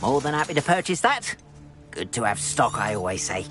More than happy to purchase that. Good to have stock, I always say.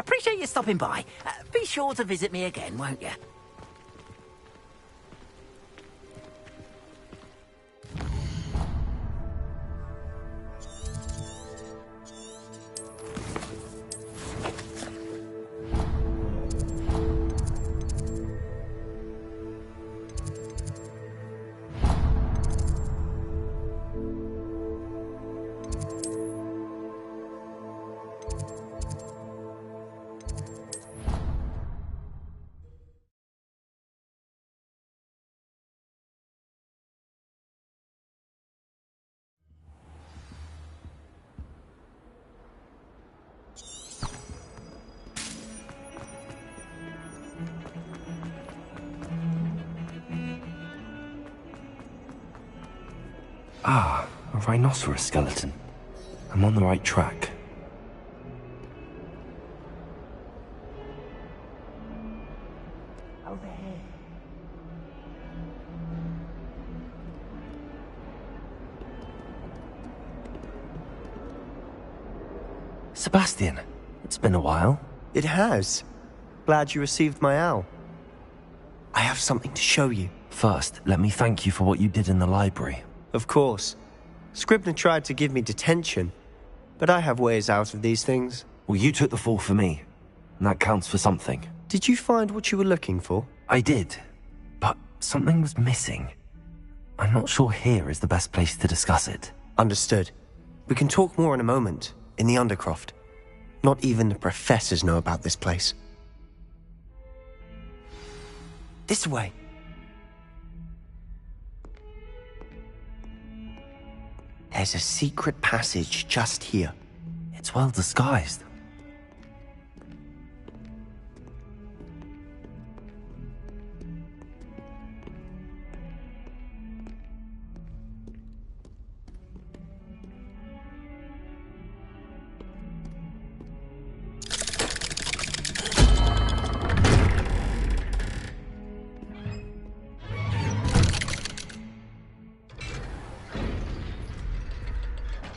Appreciate you stopping by. Be sure to visit me again, won't you? Ah, a rhinoceros skeleton. I'm on the right track. Over here. Sebastian, it's been a while. It has. Glad you received my owl. I have something to show you. First, let me thank you for what you did in the library. Of course. Scribner tried to give me detention, but I have ways out of these things. Well, you took the fall for me, and that counts for something. Did you find what you were looking for? I did, but something was missing. I'm not sure here is the best place to discuss it. Understood. We can talk more in a moment, in the Undercroft. Not even the professors know about this place. This way. There's a secret passage just here. It's well disguised.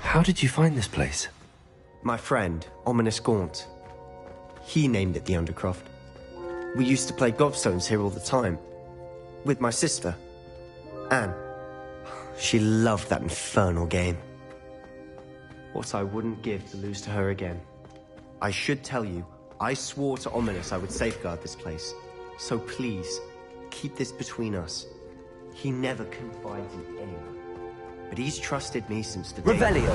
How did you find this place? My friend, Ominous Gaunt. He named it the Undercroft. We used to play gobstones here all the time. With my sister, Anne. She loved that infernal game. What I wouldn't give to lose to her again. I should tell you, I swore to Ominous I would safeguard this place. So please, keep this between us. He never confided in anyone. But he's trusted me since the day... Revelio!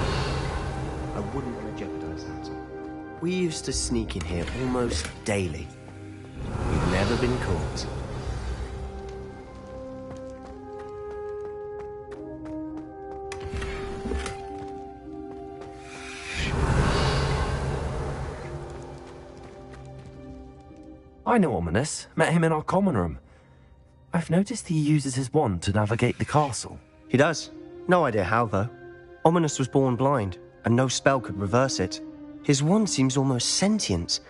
I wouldn't want to jeopardize that. We used to sneak in here almost daily. We've never been caught. I know Ominous. Met him in our common room. I've noticed he uses his wand to navigate the castle. He does. No idea how, though. Ominous was born blind, and no spell could reverse it. His wand seems almost sentient.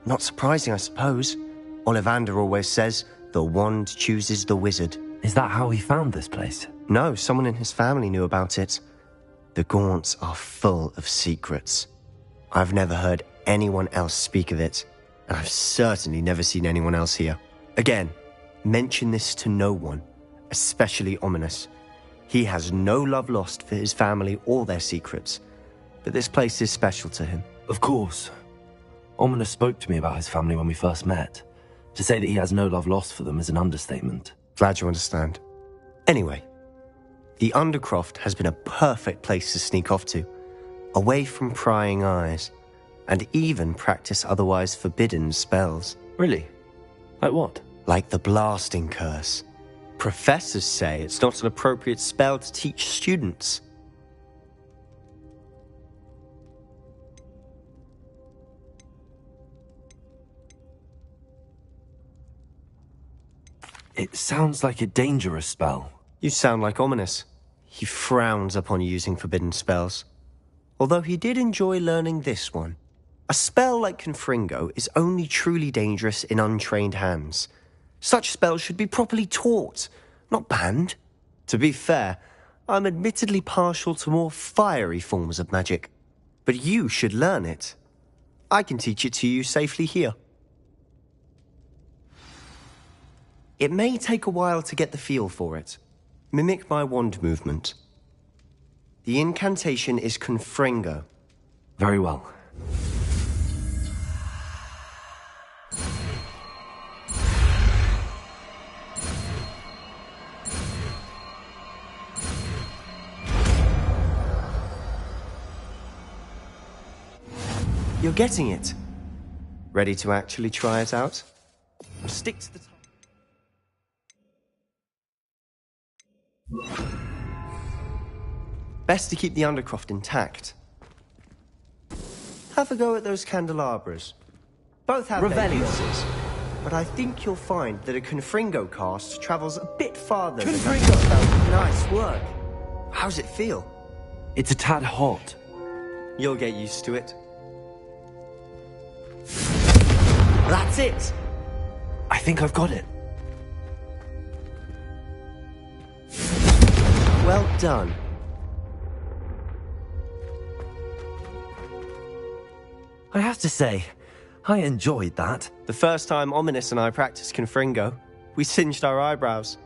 Not surprising, I suppose. Ollivander always says, the wand chooses the wizard. Is that how he found this place? No, someone in his family knew about it. The Gaunts are full of secrets. I've never heard anyone else speak of it, and I've certainly never seen anyone else here. Again, mention this to no one, especially Ominous. He has no love lost for his family or their secrets, but this place is special to him. Of course. Ominous spoke to me about his family when we first met. To say that he has no love lost for them is an understatement. Glad you understand. Anyway, the Undercroft has been a perfect place to sneak off to, away from prying eyes, and even practice otherwise forbidden spells. Really? Like what? Like the blasting curse. Professors say it's not an appropriate spell to teach students. It sounds like a dangerous spell. You sound like Ominous. He frowns upon using forbidden spells. Although he did enjoy learning this one. A spell like Confringo is only truly dangerous in untrained hands. Such spells should be properly taught, not banned. To be fair, I'm admittedly partial to more fiery forms of magic. But you should learn it. I can teach it to you safely here. It may take a while to get the feel for it. Mimic my wand movement. The incantation is Confringo. Very well. You're getting it. Ready to actually try it out? Stick to the... Best to keep the Undercroft intact. Have a go at those candelabras. Both have their uses, but I think you'll find that a Confringo cast travels a bit farther than that spell. Nice work. How's it feel? It's a tad hot. You'll get used to it. That's it! I think I've got it. Well done. I have to say, I enjoyed that. The first time Ominous and I practiced Confringo, we singed our eyebrows.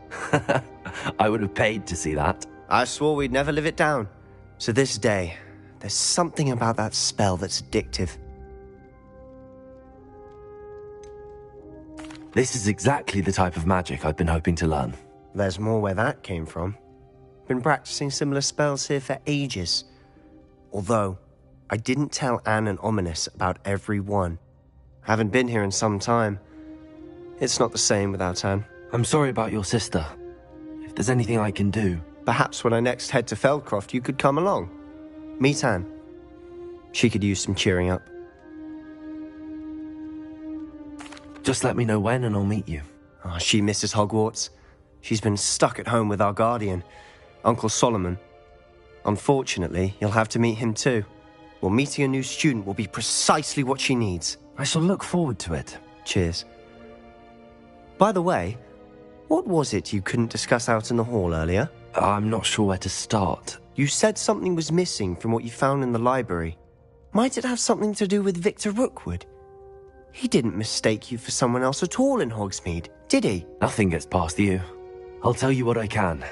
I would have paid to see that. I swore we'd never live it down. To this day, there's something about that spell that's addictive. This is exactly the type of magic I've been hoping to learn. There's more where that came from. Been practicing similar spells here for ages. Although, I didn't tell Anne and Ominous about every one. Haven't been here in some time. It's not the same without Anne. I'm sorry about your sister. If there's anything I can do... Perhaps when I next head to Feldcroft, you could come along. Meet Anne. She could use some cheering up. Just let me know when and I'll meet you. Oh, she misses Hogwarts. She's been stuck at home with our guardian, Uncle Solomon. Unfortunately, you'll have to meet him too. Well, meeting a new student will be precisely what she needs. I shall look forward to it. Cheers. By the way, what was it you couldn't discuss out in the hall earlier? I'm not sure where to start. You said something was missing from what you found in the library. Might it have something to do with Victor Rookwood? He didn't mistake you for someone else at all in Hogsmeade, did he? Nothing gets past you. I'll tell you what I can.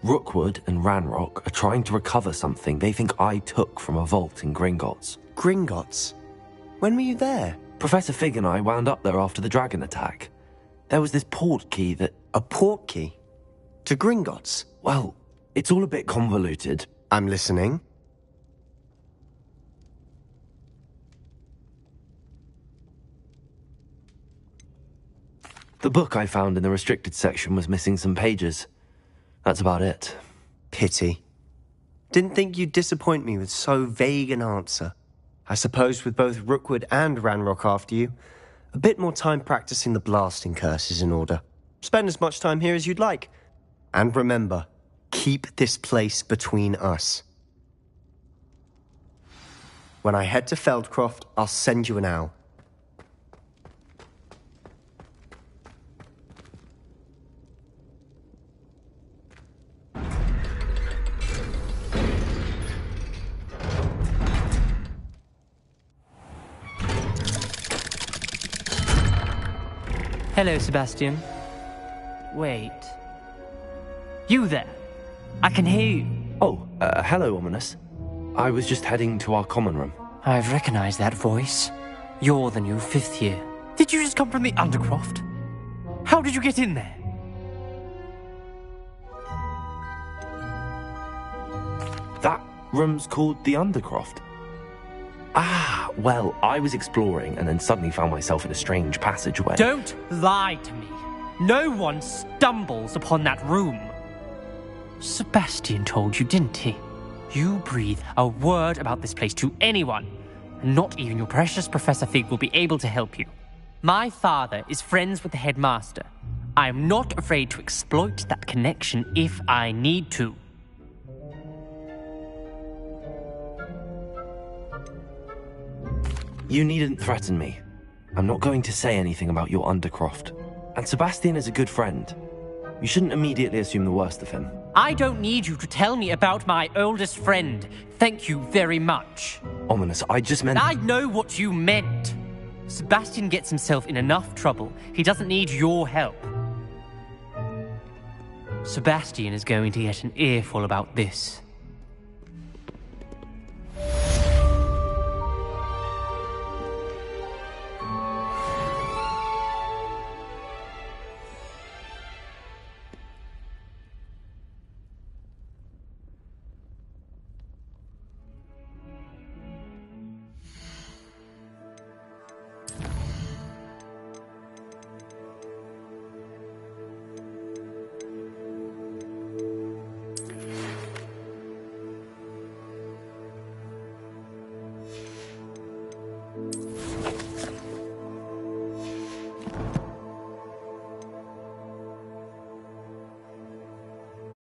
Rookwood and Ranrock are trying to recover something they think I took from a vault in Gringotts. Gringotts? When were you there? Professor Fig and I wound up there after the dragon attack. There was this port key that... A port key? To Gringotts? Well, it's all a bit convoluted. I'm listening. The book I found in the restricted section was missing some pages. That's about it. Pity. Didn't think you'd disappoint me with so vague an answer. I suppose with both Rookwood and Ranrock after you, a bit more time practicing the blasting curse is in order. Spend as much time here as you'd like. And remember, keep this place between us. When I head to Feldcroft, I'll send you an owl. Hello, Sebastian. Wait. You there? I can hear you. Oh, hello, Ominous. I was just heading to our common room. I've recognized that voice. You're the new 5th year. Did you just come from the Undercroft? How did you get in there? That room's called the Undercroft. Ah, well, I was exploring and then suddenly found myself in a strange passageway. Don't lie to me. No one stumbles upon that room. Sebastian told you, didn't he? You breathe a word about this place to anyone, and not even your precious Professor Fig will be able to help you. My father is friends with the headmaster. I am not afraid to exploit that connection if I need to. You needn't threaten me. I'm not going to say anything about your Undercroft. And Sebastian is a good friend. You shouldn't immediately assume the worst of him. I don't need you to tell me about my oldest friend. Thank you very much. Ominous, I just meant... I know what you meant. Sebastian gets himself in enough trouble. He doesn't need your help. Sebastian is going to get an earful about this.